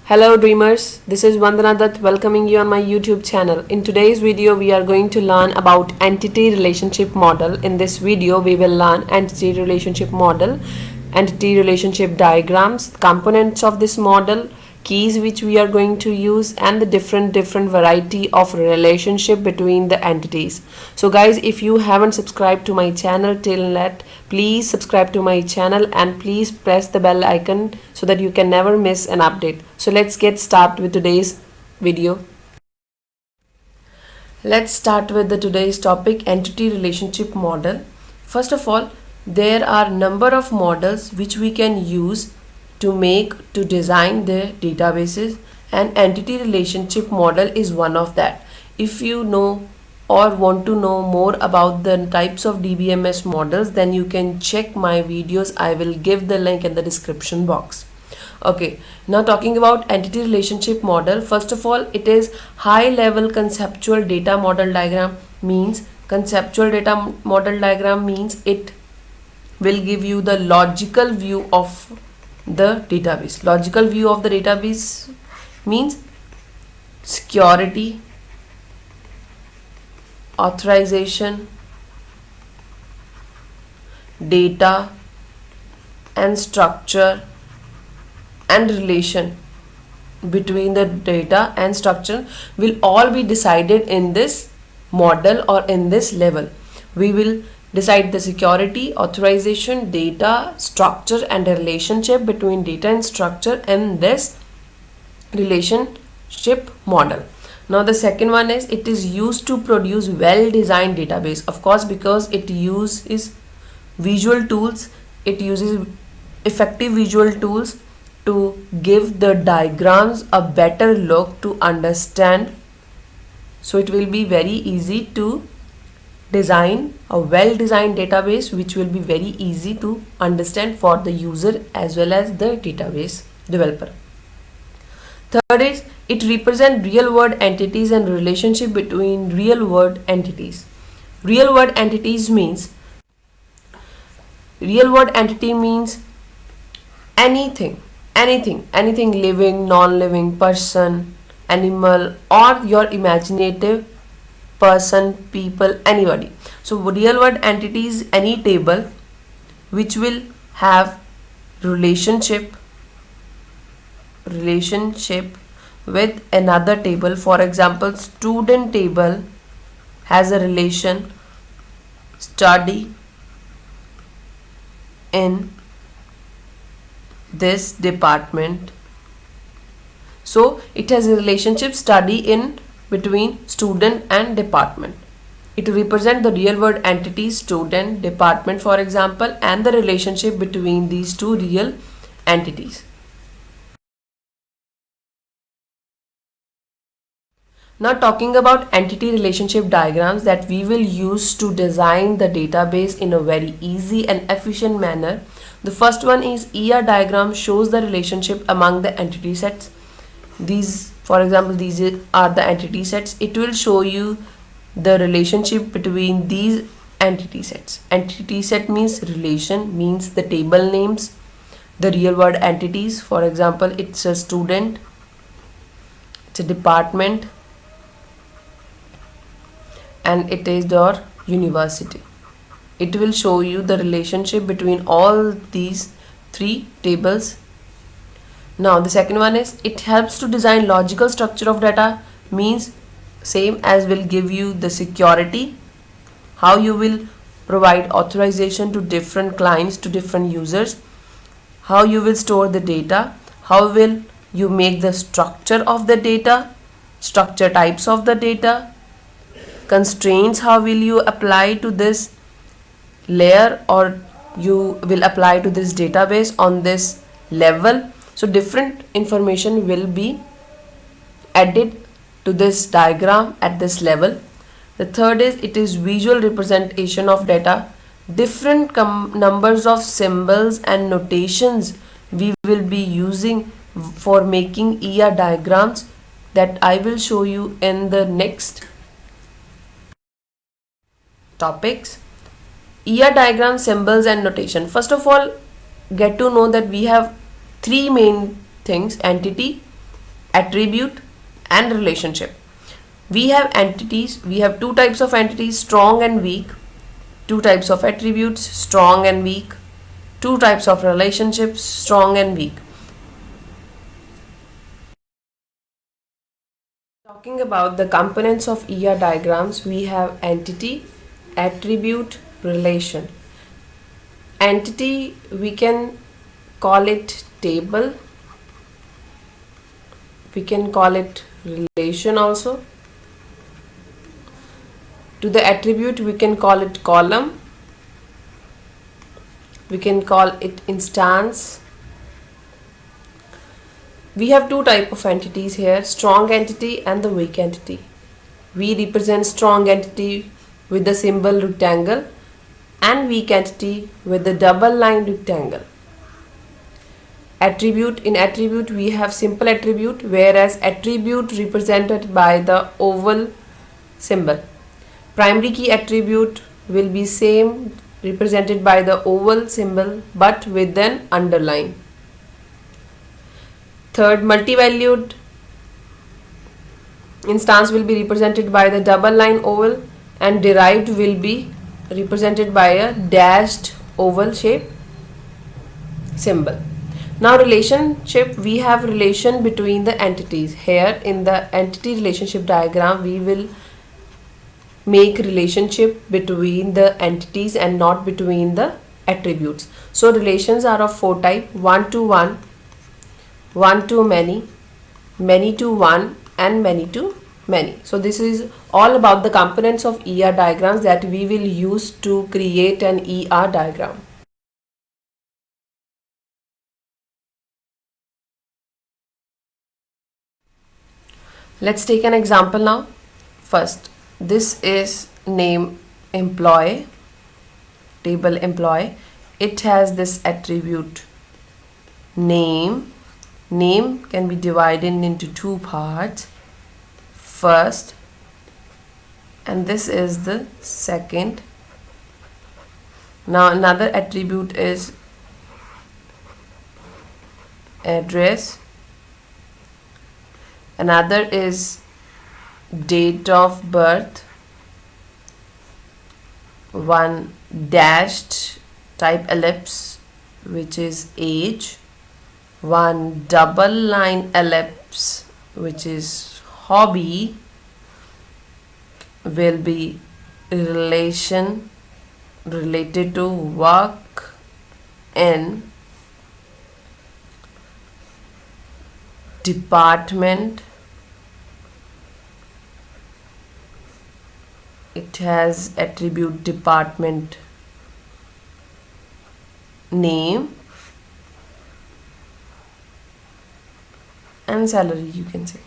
Hello dreamers, this is Vandana Dutt welcoming you on my YouTube channel. In today's video we are going to learn about entity relationship model. In this video we will learn entity relationship model, entity relationship diagrams, components of this model, keys which we are going to use, and the different variety of relationship between the entities. So guys, if you haven't subscribed to my channel till yet, please subscribe to my channel and please press the bell icon so that you can never miss an update. So let's get started with today's video. Let's start with the today's topic, entity relationship model. First of all, there are number of models which we can use to design the databases, and entity relationship model is one of that. If you know or want to know more about the types of DBMS models, then you can check my videos. I will give the link in the description box. Okay, now talking about entity relationship model, first of all, it is high level conceptual data model diagram. Means conceptual data model diagram means it will give you the logical view of the database. Logical view of the database means security, authorization, data and structure and relation between the data and structure will all be decided in this model or in this level. We will decide the security, authorization, data, structure and relationship between data and structure in this relationship model. Now the second one is it is used to produce well designed database. Of course, because it uses visual tools, it uses effective visual tools to give the diagrams a better look to understand. So it will be very easy to design a well designed database which will be very easy to understand for the user as well as the database developer. Third is it represents real world entities and relationship between real world entities. Real world entities means anything living, non-living, person, animal or your imaginative person, people, anybody. So real world entities, any table which will have relationship with another table. For example, student table has a relation study in this department. So it has a relationship study in between student and department. It represents the real world entities, student, department for example, and the relationship between these two real entities. Now talking about entity relationship diagrams that we will use to design the database in a very easy and efficient manner. The first one is ER diagram, shows the relationship among the entity sets. These, for example, these are the entity sets. It will show you the relationship between these entity sets. Entity set means relation, means the table names, the real world entities. For example, it's a student, it's a department, and it is your university. It will show you the relationship between all these three tables. Now the second one is it helps to design logical structure of data, means same as will give you the security, how you will provide authorization to different clients, to different users, how you will store the data, how will you make the structure of the data, structure types of the data, constraints, how will you apply to this layer or you will apply to this database on this level. So different information will be added to this diagram at this level. The third is it is visual representation of data. Different numbers of symbols and notations we will be using for making ER diagrams that I will show you in the next topics. ER diagram, symbols and notation. First of all, get to know that we have three main things: entity, attribute and relationship. We have entities, we have two types of entities, strong and weak, two types of attributes, strong and weak, two types of relationships, strong and weak. Talking about the components of ER diagrams, we have entity, attribute, relation. Entity, we can call it table, we can call it relation also. To the attribute, we can call it column, we can call it instance. We have two types of entities here, strong entity and the weak entity. We represent strong entity with the symbol rectangle and weak entity with the double line rectangle. Attribute, in attribute we have simple attribute, whereas attribute represented by the oval symbol. Primary key attribute will be same, represented by the oval symbol but with an underline. Third, multi-valued instance will be represented by the double line oval, and derived will be represented by a dashed oval shape symbol. Now relationship, we have relation between the entities. Here in the entity relationship diagram, we will make relationship between the entities and not between the attributes. So relations are of four type: one to one, one to many, many to one, and many to many. So this is all about the components of ER diagrams that we will use to create an ER diagram. Let's take an example now. First, this is name employee, table employee. It has this attribute name. Name can be divided into two parts. First, and this is the second. Now another attribute is address. Another is date of birth. One dashed type ellipse, which is age. One double line ellipse, which is hobby, will be relation related to work in department. It has attribute department name and salary, you can say.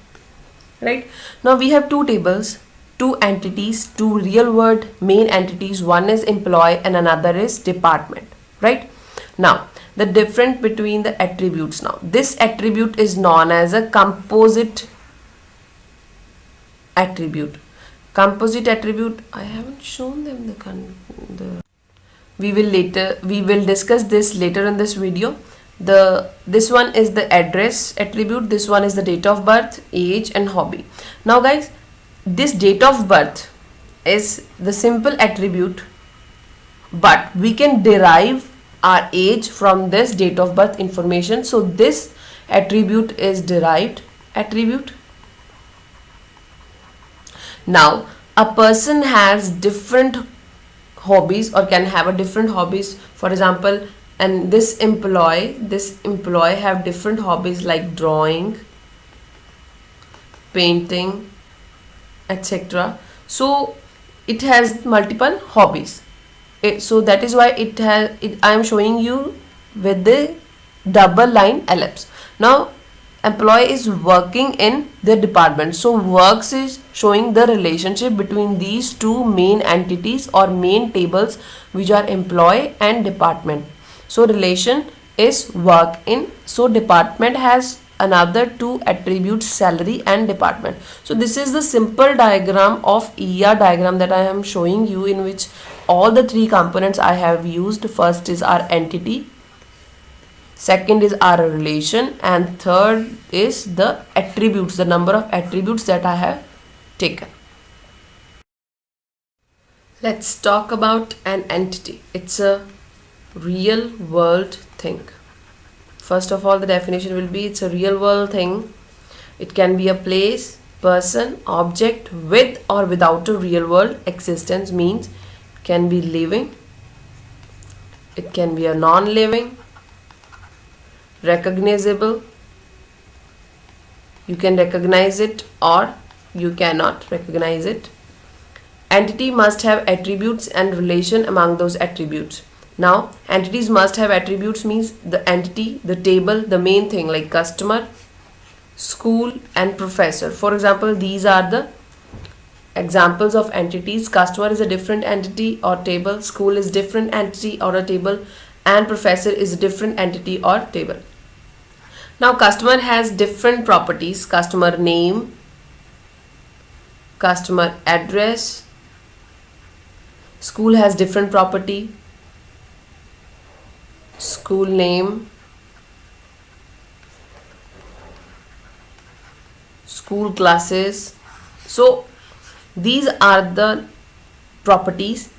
Right now we have two tables, two entities, two real world main entities. One is employee and another is department. Right now the difference between the attributes. Now this attribute is known as a composite attribute. Composite attribute, I haven't shown them we will discuss this later in this video. This one is the address attribute, this one is the date of birth, age, and hobby. Now guys, this date of birth is the simple attribute, but we can derive our age from this date of birth information. So this attribute is derived attribute. Now a person has different hobbies or can have a different hobbies, for example, and this employee have different hobbies like drawing, painting, etc. So it has multiple hobbies. So that is why I am showing you with the double line ellipse. Now employee is working in the department, so works is showing the relationship between these two main entities or main tables, which are employee and department. So relation is work in, so department has another two attributes, salary and department. So this is the simple diagram of ER diagram that I am showing you, in which all the three components I have used. First is our entity, second is our relation, and third is the attributes, the number of attributes that I have taken. Let's talk about an entity. It's a real world thing. First of all, the definition will be it's a real world thing. It can be a place, person, object with or without a real world existence, means it can be living, it can be a non-living, recognizable, you can recognize it or you cannot recognize it. Entity must have attributes and relation among those attributes. Now, entities must have attributes means the entity, the table, the main thing like customer, school and professor. For example, these are the examples of entities. Customer is a different entity or table, school is different entity or a table, and professor is a different entity or table. Now, customer has different properties: customer name, customer address. School has different property: school name, school classes. So these are the properties.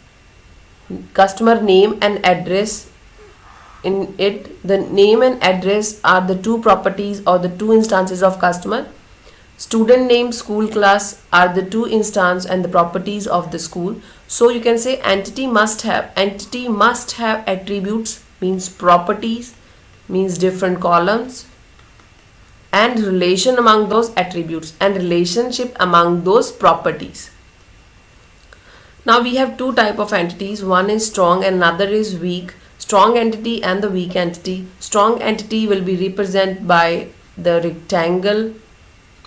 Customer name and address, in it the name and address are the two properties or the two instances of customer. Student name, school class are the two instances and the properties of the school. So you can say entity must have attributes, means properties, means different columns, and relation among those attributes and relationship among those properties. Now we have two type of entities. One is strong and another is weak. Strong entity and the weak entity. Strong entity will be represented by the rectangle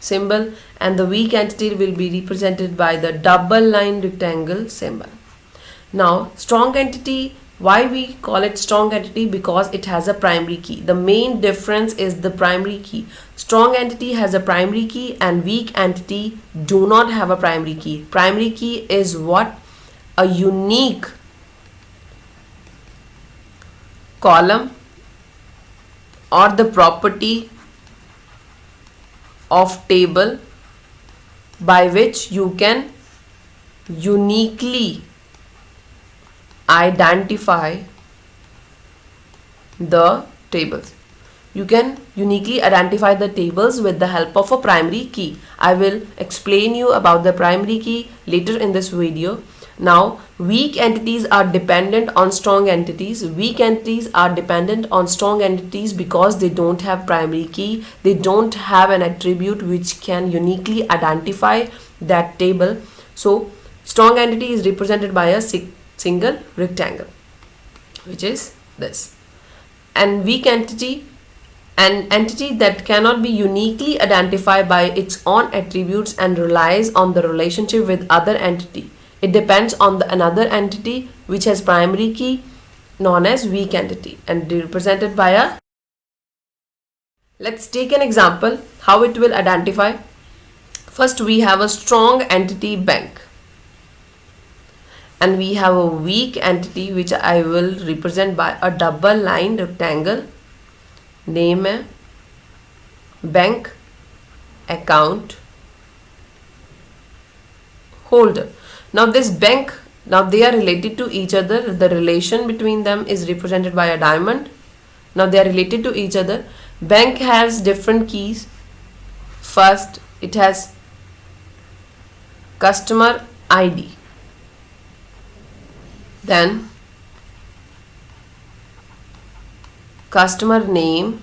symbol, and the weak entity will be represented by the double line rectangle symbol. Now, strong entity, why we call it strong entity? Because it has a primary key. The main difference is the primary key. Strong entity has a primary key and weak entity do not have a primary key. Primary key is what? A unique column or the property of table by which you can uniquely identify the tables. You can uniquely identify the tables with the help of a primary key. I will explain you about the primary key later in this video. Now, weak entities are dependent on strong entities. Weak entities are dependent on strong entities because they don't have primary key. They don't have an attribute which can uniquely identify that table. So, strong entity is represented by a single rectangle, which is this. And weak entity, an entity that cannot be uniquely identified by its own attributes and relies on the relationship with other entity. It depends on another entity which has primary key, known as weak entity, and represented by a. Let's take an example how it will identify. First, we have a strong entity, bank, and we have a weak entity which I will represent by a double line rectangle. Name है bank, account holder. Now this bank, now they are related to each other. The relation between them is represented by a diamond. Now they are related to each other. Bank has different keys. First, it has customer ID. Then customer name,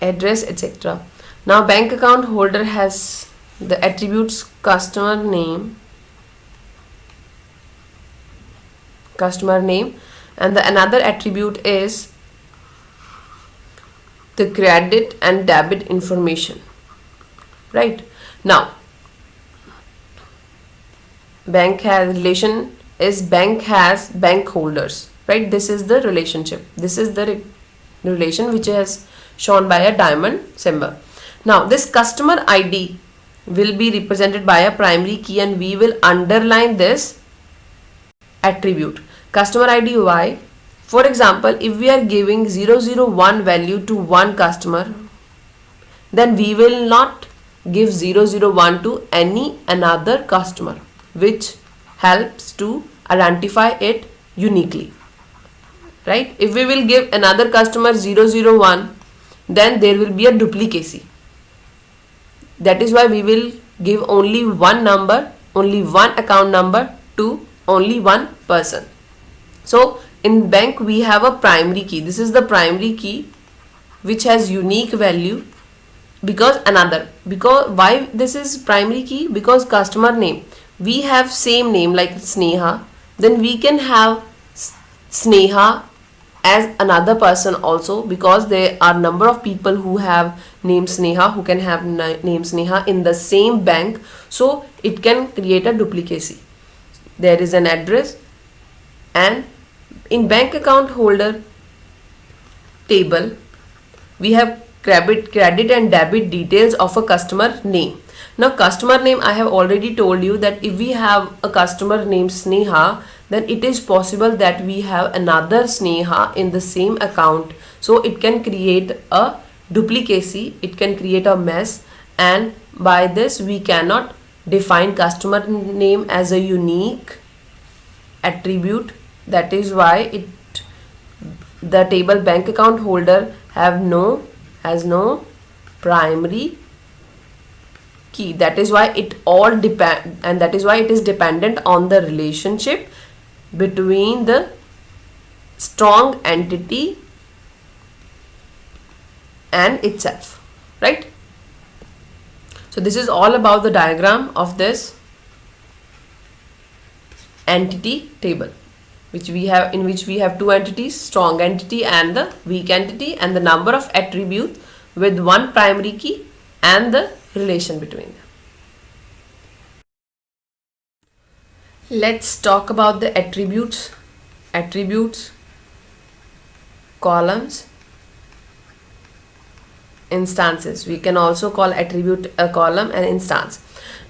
address, etc. Now bank account holder has the attributes customer name, and the another attribute is the credit and debit information. Right? Now bank has relation is bank has bank holders. Right? This is the relationship. This is the relation which is shown by a diamond symbol. Now this customer ID will be represented by a primary key and we will underline this attribute. Customer ID, why? For example, if we are giving 001 value to one customer, then we will not give 001 to any another customer, which helps to identify it uniquely, right? If we will give another customer 001, then there will be a duplicacy. That is why we will give only one number, only one account number to only one person. So in bank we have a primary key. This is the primary key which has unique value. Because why this is primary key? Because customer name, we have same name like Sneha, then we can have Sneha as another person also, because there are number of people who have name Sneha, who can have name Sneha in the same bank, so it can create a duplicacy. There is an address, and in bank account holder table we have credit and debit details of a customer name. Now customer name, I have already told you that if we have a customer named Sneha, then it is possible that we have another Sneha in the same account, so it can create a duplicacy, it can create a mess, and by this we cannot define customer name as a unique attribute. That is why the table bank account holder has no primary key. That is why it all depend, and that is why it is dependent on the relationship between the strong entity and itself, right? So this is all about the diagram of this entity table, which we have, in which we have two entities, strong entity and the weak entity, and the number of attributes with one primary key and the relation between them. Let's talk about the attributes, columns, instances. We can also call attribute a column and instance.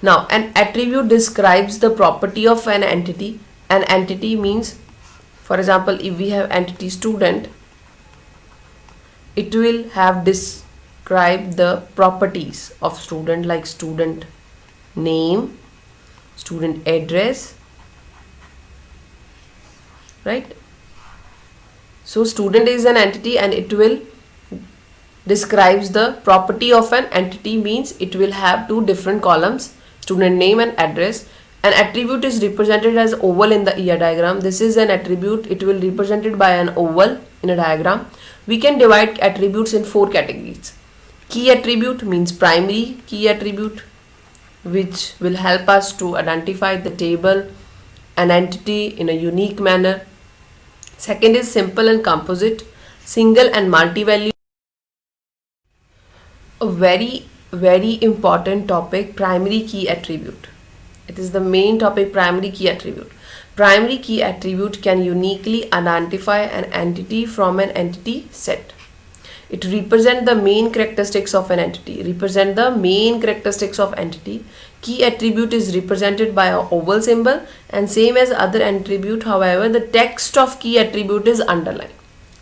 Now an attribute describes the property of an entity. An entity means, for example, if we have entity student, it will have described the properties of student, like student name, student address, right? So student is an entity and it will describes the property of an entity, means it will have two different columns, student name and address. An attribute is represented as oval in the ER diagram. This is an attribute, it will be represented by an oval in a diagram. We can divide attributes in four categories. Key attribute means primary key attribute, which will help us to identify the table, an entity in a unique manner. Second is simple and composite, single and multi-value. A very important topic, primary key attribute. It is the main topic, primary key attribute. Primary key attribute can uniquely identify an entity from an entity set. It represents the main characteristics of an entity. Key attribute is represented by an oval symbol, and same as other attribute, however, the text of key attribute is underlined.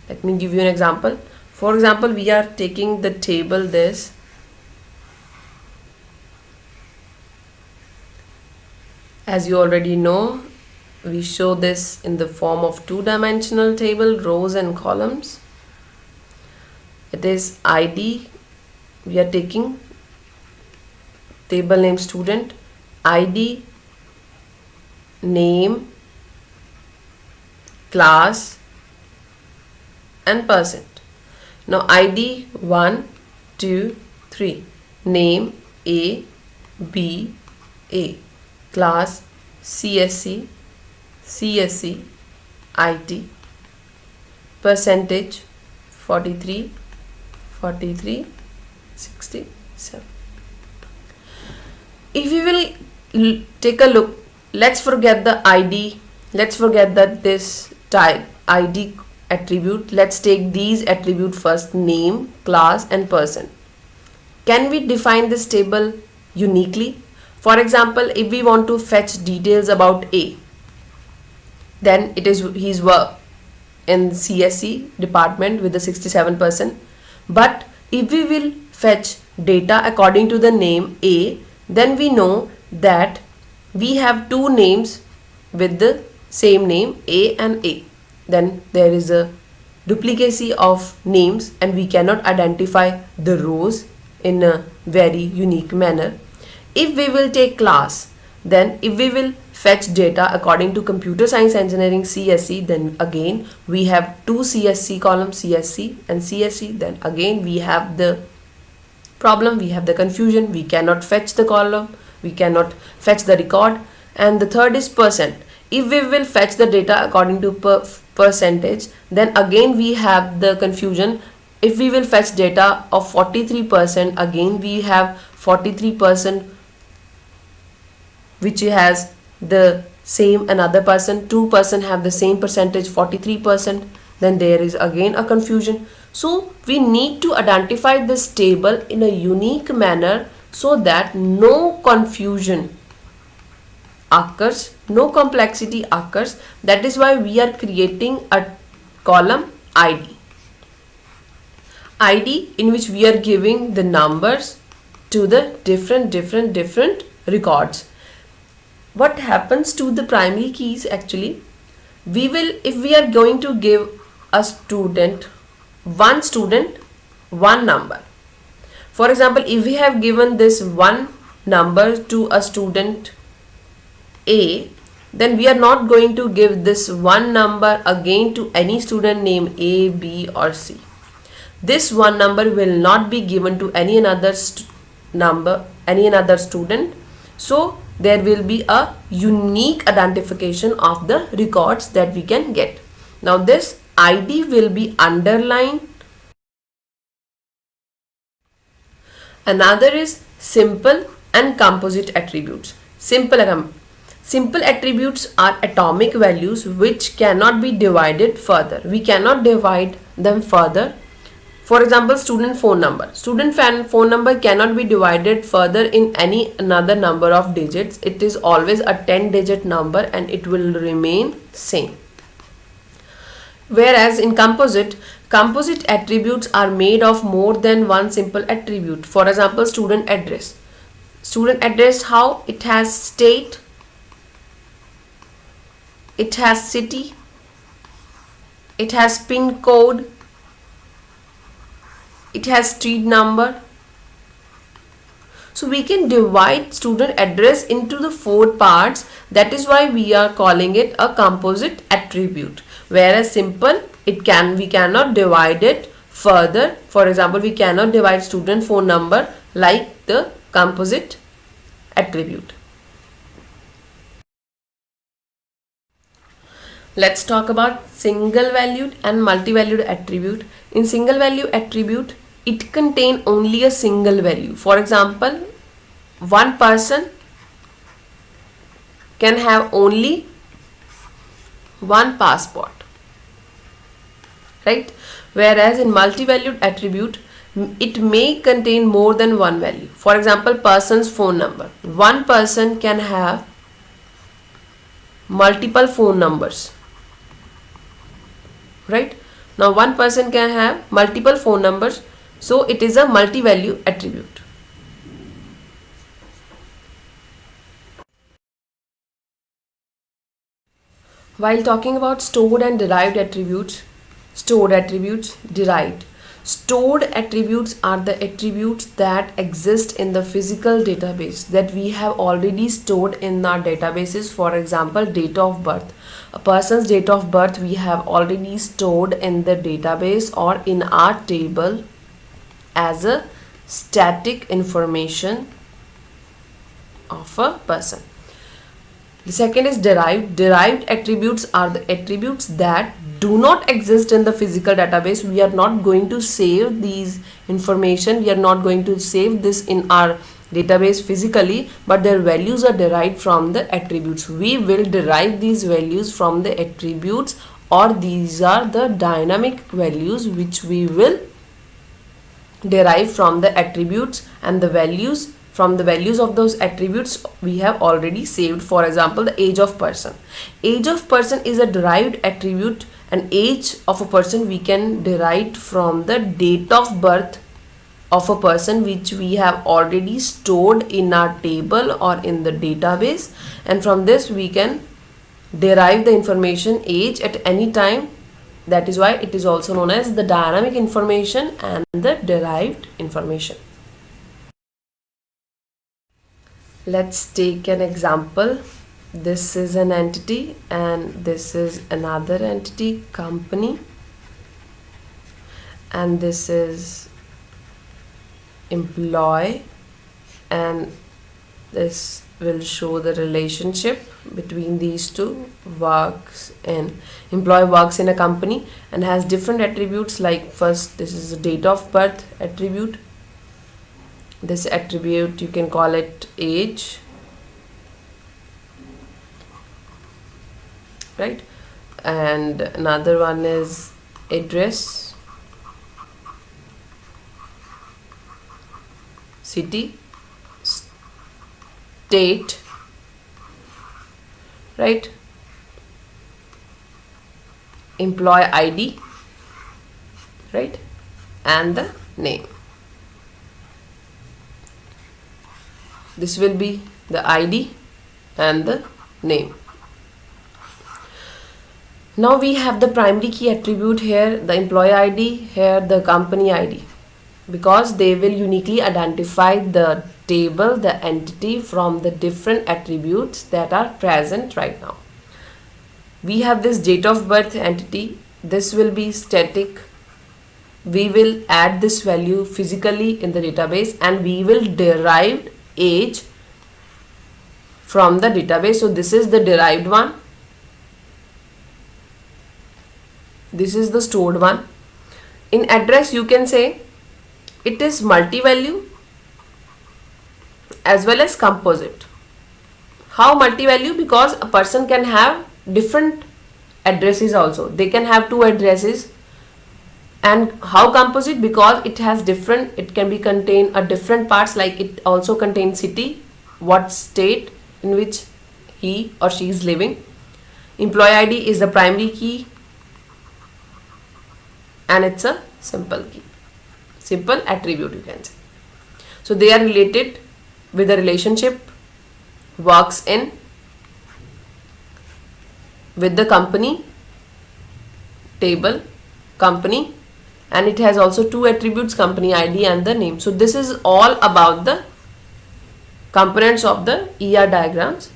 Let me give you an example. For example, we are taking the table this. As you already know, we show this in the form of two-dimensional table, rows and columns. It is ID. We are taking table name student, ID, name, class and percent. Now ID 1, 2, 3, name A, B, A, class CSC, CSC, IT, percentage 43, 43, 67. If we will take a look, let's forget the ID, let's forget that this type ID attribute. Let's take these attribute first, name, class and person. Can we define this table uniquely? For example, if we want to fetch details about A, Then it is he's work in CSE department with the 67%. But if we will fetch data according to the name A, then we know that we have two names with the same name A and A. Then there is a duplicacy of names and we cannot identify the rows in a very unique manner. If we will take class, then if we will fetch data according to computer science engineering CSE, then again we have two CSC columns, CSC and CSE. Then again we have the problem, we have the confusion, we cannot fetch the column, we cannot fetch the record. And the third is percent. If we will fetch the data according to percentage, then again we have the confusion. If we will fetch data of 43%, again we have 43% which has the same another person, 2% have the same percentage, 43%. Then there is again a confusion. So we need to identify this table in a unique manner so that no confusion occurs, no complexity occurs. That is why we are creating a column ID. ID in which we are giving the numbers to the different records. What happens to the primary keys actually? We will, if we are going to give a student, one number. For example, if we have given this one number to a student A, then we are not going to give this one number again to any student named A, B or C. This one number will not be given to any another student. So there will be a unique identification of the records that we can get. Now this ID will be underlined. Another is simple and composite attributes. Simple attributes are atomic values which cannot be divided further. We cannot divide them further. For example, student phone number. Student phone number cannot be divided further in any another number of digits. It is always a 10-digit number and it will remain same. Whereas in composite attributes are made of more than one simple attribute. For example, student address. Student address, how? It has state, it has city, it has pin code, it has street number. So we can divide student address into the 4 parts. That is why we are calling it a composite attribute. Whereas simple, we cannot divide it further. For example, we cannot divide student phone number like the composite attribute. Let's talk about single valued and multi-valued attribute. In single value attribute, it contains only a single value. For example, one person can have only one passport, right? Whereas in multi-valued attribute, it may contain more than one value. For example, person's phone number. One person can have multiple phone numbers, right? Now one person can have multiple phone numbers, so it is a multi-value attribute. While talking about stored and derived attributes, derived. Stored attributes are the attributes that exist in the physical database that we have already stored in our databases. For example, date of birth. A person's date of birth we have already stored in the database or in our table as a static information of a person. The second is derived. Derived attributes are the attributes that do not exist in the physical database. We are not going to save these information. We are not going to save this in our database physically, but their values are derived from the attributes. We will derive these values from the attributes, or these are the dynamic values which we will derive from the attributes, and the values from the values of those attributes we have already saved. For example, the age of person. Age of person is a derived attribute, and age of a person we can derive from the date of birth of a person, which we have already stored in our table or in the database, and from this we can derive the information age at any time. That is why it is also known as the dynamic information and the derived information. Let's take an example. This is an entity and this is another entity, company, and this is employee, and this will show the relationship between these two. Employee works in a company and has different attributes, like first this is a date of birth attribute. This attribute you can call it age, right? And another one is address, city, state, right? Employee ID, right? And the name. This will be the ID and the name. Now we have the primary key attribute here, the employee ID, here the company ID, because they will uniquely identify the table, the entity from the different attributes that are present right now. We have this date of birth entity. This will be static. We will add this value physically in the database, and we will derive age from the database. So this is the derived one, this is the stored one. In address you can say it is multi-value as well as composite. How multi-value? Because a person can have different addresses also. They can have two addresses. And how composite? Because it has different, it can be contain a different parts, like it also contains city, what state in which he or she is living. Employee ID is the primary key and it's a simple key, simple attribute you can say. So they are related with the relationship works in with the company table, company, and it has also two attributes, company ID and the name. So this is all about the components of the ER diagrams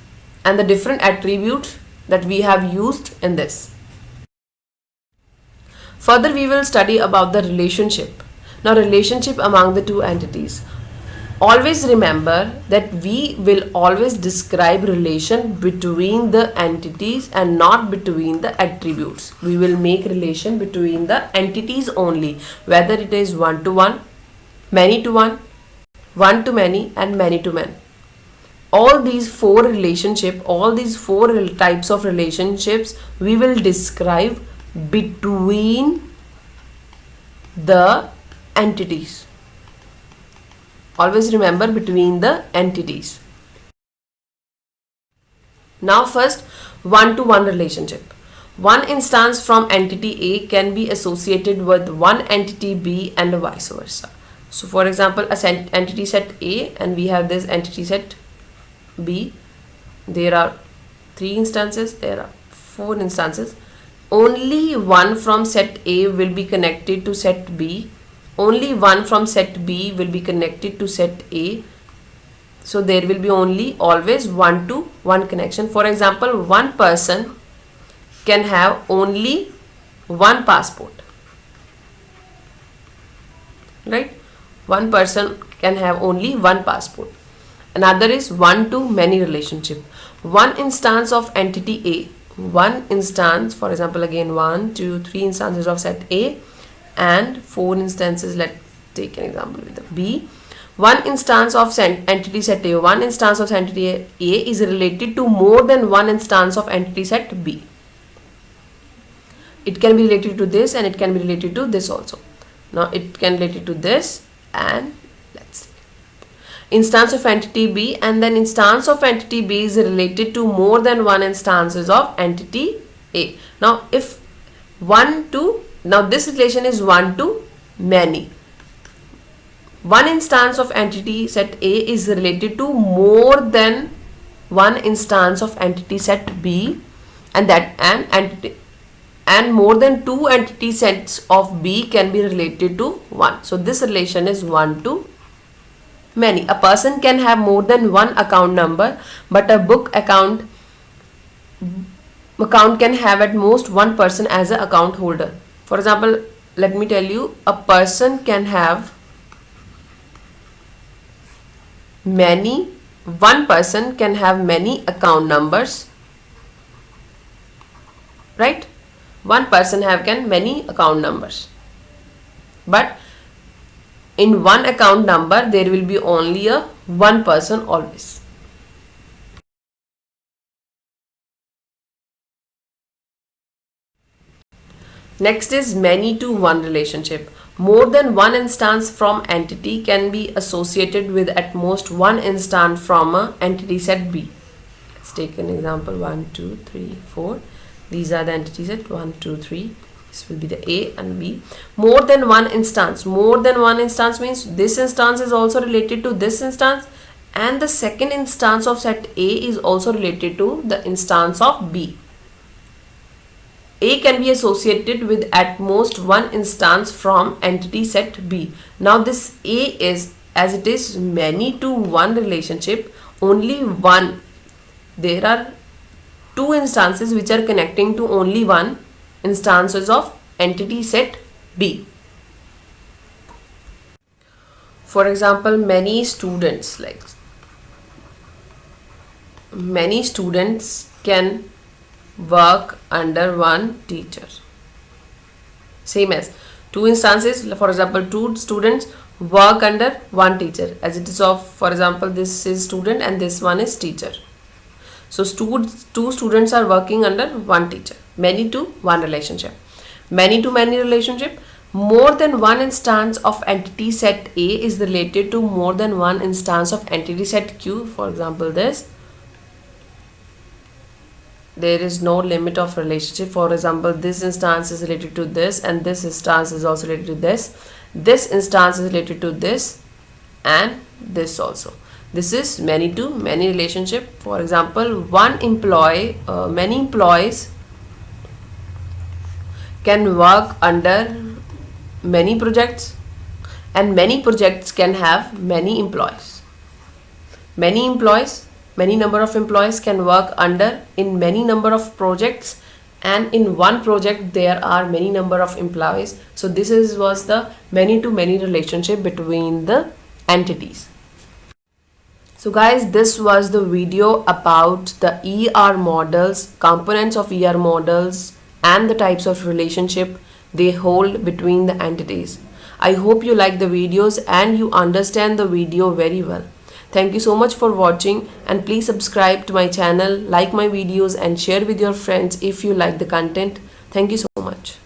and the different attributes that we have used in this. Further we will study about the relationship. Now relationship among the two entities. Always remember that we will always describe relation between the entities and not between the attributes. We will make relation between the entities only, whether it is one to one, many to one, one to many and many to many. All these four types of relationships we will describe between the entities. Always remember, between the entities. Now first, one-to-one relationship. One instance from entity A can be associated with one entity B and vice versa. So for example, a entity set A and we have this entity set B. There are 3 instances, there are 4 instances. Only one from set A will be connected to set B. Only one from set B will be connected to set A. So there will be only always one-to-one connection. For example, one person can have only one passport, right? One person can have only one passport. Another is one-to-many relationship. One instance of entity A, one instance, for example, again 1, 2, 3 instances of set A and 4 instances. Let's take an example with the B. One instance of entity set A, one instance of entity A is related to more than one instance of entity set B. It can be related to this and it can be related to this also. Now it can relate to this and let's see. instance of entity B, and then instance of entity B is related to more than one instances of entity A. Now if now this relation is 1 to many. One instance of entity set A is related to more than one instance of entity set B, and more than two entity sets of B can be related to 1. So this relation is 1 to many. A person can have more than one account number, but a book account can have at most one person as an account holder. For example, let me tell you, a person can have one person can have many account numbers, right? One person can many account numbers, but in one account number there will be only one person always. Next is many to one relationship. More than one instance from entity can be associated with at most one instance from a entity set B. Let's take an example. 1, 2, 3, 4. These are the entity set 1, 2, 3. This will be the A and B. More than one instance. More than one instance means this instance is also related to this instance, and the second instance of set A is also related to the instance of B. A can be associated with at most one instance from entity set B. Now this A is, as it is many to one relationship, only one. There are two instances which are connecting to only one instances of entity set B. For example, many students can work under one teacher. Same as two instances, for example, two students work under one teacher, as it is of, for example, this is student and this one is teacher. So two students are working under one teacher. Many to one relationship. Many to many relationship. More than one instance of entity set A is related to more than one instance of entity set Q. For example, this. There is no limit of relationship. For example, this instance is related to this, and this instance is also related to this. This instance is related to this, and this also. This is many to many relationship. For example, many employees can work under many projects, and many projects can have many employees. Many number of employees can work under in many number of projects, and in one project there are many number of employees. So this was the many to many relationship between the entities. So guys, this was the video about the ER models, components of ER models, and the types of relationship they hold between the entities. I hope you like the videos and you understand the video very well. Thank you so much for watching, and please subscribe to my channel, like my videos and share with your friends if you like the content. Thank you so much.